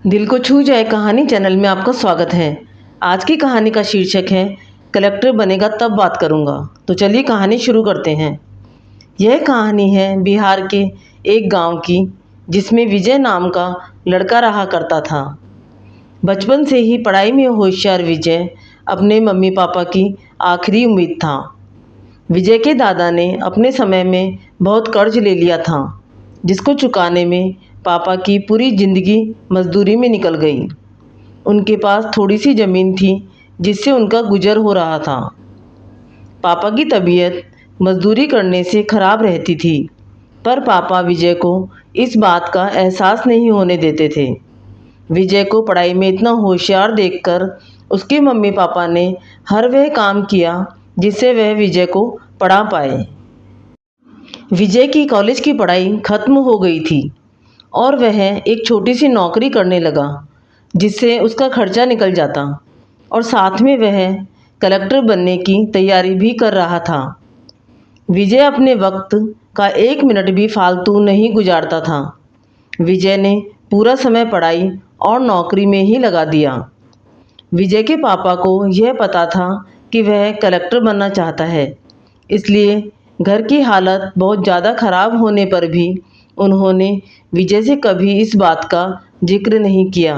दिल को छू जाए कहानी चैनल में आपका स्वागत है। आज की कहानी का शीर्षक है कलेक्टर बनेगा तब बात करूंगा। तो चलिए कहानी शुरू करते हैं। यह कहानी है बिहार के एक गांव की, जिसमें विजय नाम का लड़का रहा करता था। बचपन से ही पढ़ाई में होशियार विजय अपने मम्मी पापा की आखिरी उम्मीद था। विजय के दादा ने अपने समय में बहुत कर्ज ले लिया था, जिसको चुकाने में पापा की पूरी जिंदगी मजदूरी में निकल गई। उनके पास थोड़ी सी ज़मीन थी, जिससे उनका गुजर हो रहा था। पापा की तबीयत मजदूरी करने से खराब रहती थी, पर पापा विजय को इस बात का एहसास नहीं होने देते थे। विजय को पढ़ाई में इतना होशियार देखकर उसके मम्मी पापा ने हर वह काम किया जिससे वह विजय को पढ़ा पाए। विजय की कॉलेज की पढ़ाई खत्म हो गई थी और वह एक छोटी सी नौकरी करने लगा, जिससे उसका खर्चा निकल जाता और साथ में वह कलेक्टर बनने की तैयारी भी कर रहा था। विजय अपने वक्त का एक मिनट भी फालतू नहीं गुजारता था। विजय ने पूरा समय पढ़ाई और नौकरी में ही लगा दिया। विजय के पापा को यह पता था कि वह कलेक्टर बनना चाहता है, इसलिए घर की हालत बहुत ज़्यादा खराब होने पर भी उन्होंने विजय से कभी इस बात का जिक्र नहीं किया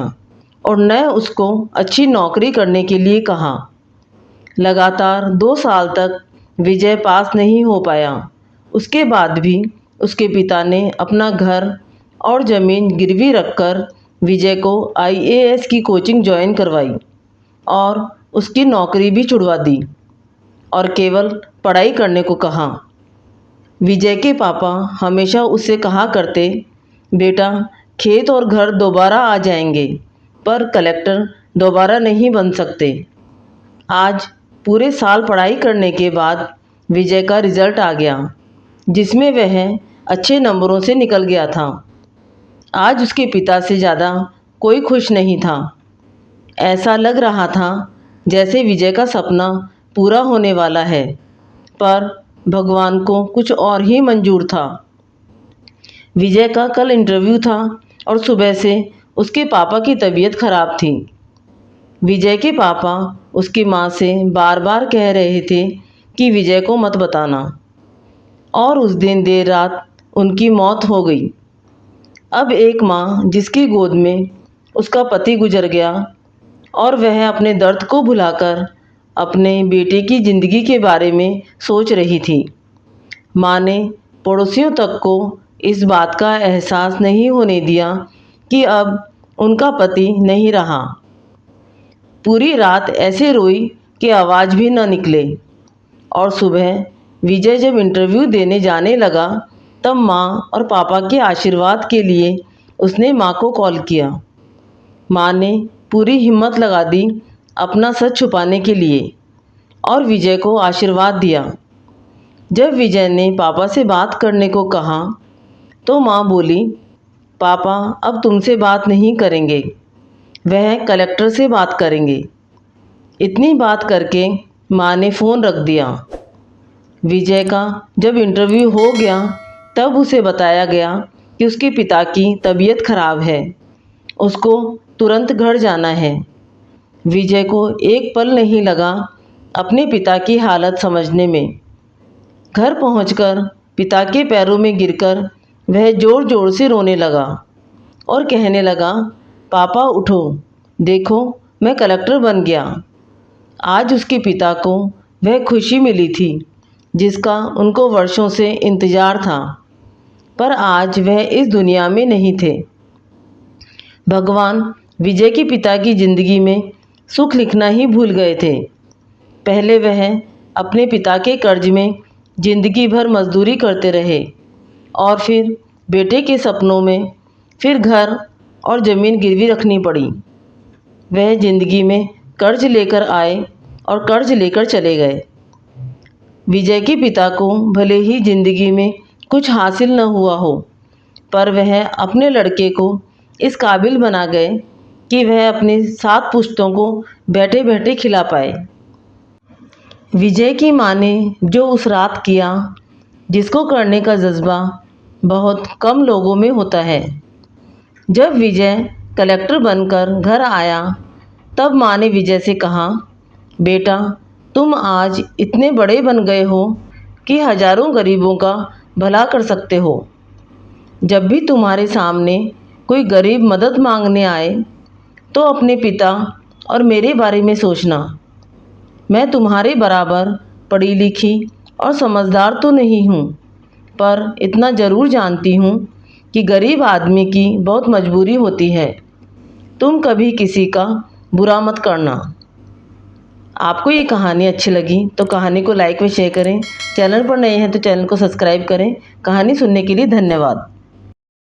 और न उसको अच्छी नौकरी करने के लिए कहा। लगातार 2 साल तक विजय पास नहीं हो पाया। उसके बाद भी उसके पिता ने अपना घर और ज़मीन गिरवी रखकर विजय को आईएएस की कोचिंग ज्वाइन करवाई और उसकी नौकरी भी छुड़वा दी और केवल पढ़ाई करने को कहा। विजय के पापा हमेशा उससे कहा करते, बेटा खेत और घर दोबारा आ जाएंगे, पर कलेक्टर दोबारा नहीं बन सकते। आज पूरे साल पढ़ाई करने के बाद विजय का रिज़ल्ट आ गया, जिसमें वह अच्छे नंबरों से निकल गया था। आज उसके पिता से ज़्यादा कोई खुश नहीं था। ऐसा लग रहा था जैसे विजय का सपना पूरा होने वाला है, पर भगवान को कुछ और ही मंजूर था। विजय का कल इंटरव्यू था और सुबह से उसके पापा की तबीयत खराब थी। विजय के पापा उसकी माँ से बार बार कह रहे थे कि विजय को मत बताना, और उस दिन देर रात उनकी मौत हो गई। अब एक माँ जिसकी गोद में उसका पति गुजर गया और वह अपने दर्द को भुलाकर अपने बेटे की ज़िंदगी के बारे में सोच रही थी। माँ ने पड़ोसियों तक को इस बात का एहसास नहीं होने दिया कि अब उनका पति नहीं रहा। पूरी रात ऐसे रोई कि आवाज़ भी न निकले, और सुबह विजय जब इंटरव्यू देने जाने लगा तब माँ और पापा के आशीर्वाद के लिए उसने माँ को कॉल किया। माँ ने पूरी हिम्मत लगा दी अपना सच छुपाने के लिए और विजय को आशीर्वाद दिया। जब विजय ने पापा से बात करने को कहा तो माँ बोली, पापा अब तुमसे बात नहीं करेंगे, वह कलेक्टर से बात करेंगे। इतनी बात करके माँ ने फ़ोन रख दिया। विजय का जब इंटरव्यू हो गया तब उसे बताया गया कि उसके पिता की तबीयत खराब है, उसको तुरंत घर जाना है। विजय को एक पल नहीं लगा अपने पिता की हालत समझने में। घर पहुंचकर पिता के पैरों में गिरकर वह ज़ोर ज़ोर से रोने लगा और कहने लगा, पापा उठो, देखो मैं कलेक्टर बन गया। आज उसके पिता को वह खुशी मिली थी जिसका उनको वर्षों से इंतज़ार था, पर आज वह इस दुनिया में नहीं थे। भगवान विजय के पिता की ज़िंदगी में सुख लिखना ही भूल गए थे। पहले वह अपने पिता के कर्ज में ज़िंदगी भर मजदूरी करते रहे और फिर बेटे के सपनों में फिर घर और ज़मीन गिरवी रखनी पड़ी। वह ज़िंदगी में कर्ज लेकर आए और कर्ज लेकर चले गए। विजय के पिता को भले ही ज़िंदगी में कुछ हासिल न हुआ हो, पर वह अपने लड़के को इस काबिल बना गए कि वह अपने 7 पुश्तों को बैठे बैठे खिला पाए। विजय की माँ ने जो उस रात किया, जिसको करने का जज्बा बहुत कम लोगों में होता है। जब विजय कलेक्टर बनकर घर आया तब माँ ने विजय से कहा, बेटा तुम आज इतने बड़े बन गए हो कि हजारों गरीबों का भला कर सकते हो। जब भी तुम्हारे सामने कोई गरीब मदद मांगने आए तो अपने पिता और मेरे बारे में सोचना। मैं तुम्हारे बराबर पढ़ी लिखी और समझदार तो नहीं हूँ, पर इतना ज़रूर जानती हूँ कि गरीब आदमी की बहुत मजबूरी होती है। तुम कभी किसी का बुरा मत करना। आपको ये कहानी अच्छी लगी तो कहानी को लाइक व शेयर करें। चैनल पर नए हैं तो चैनल को सब्सक्राइब करें। कहानी सुनने के लिए धन्यवाद।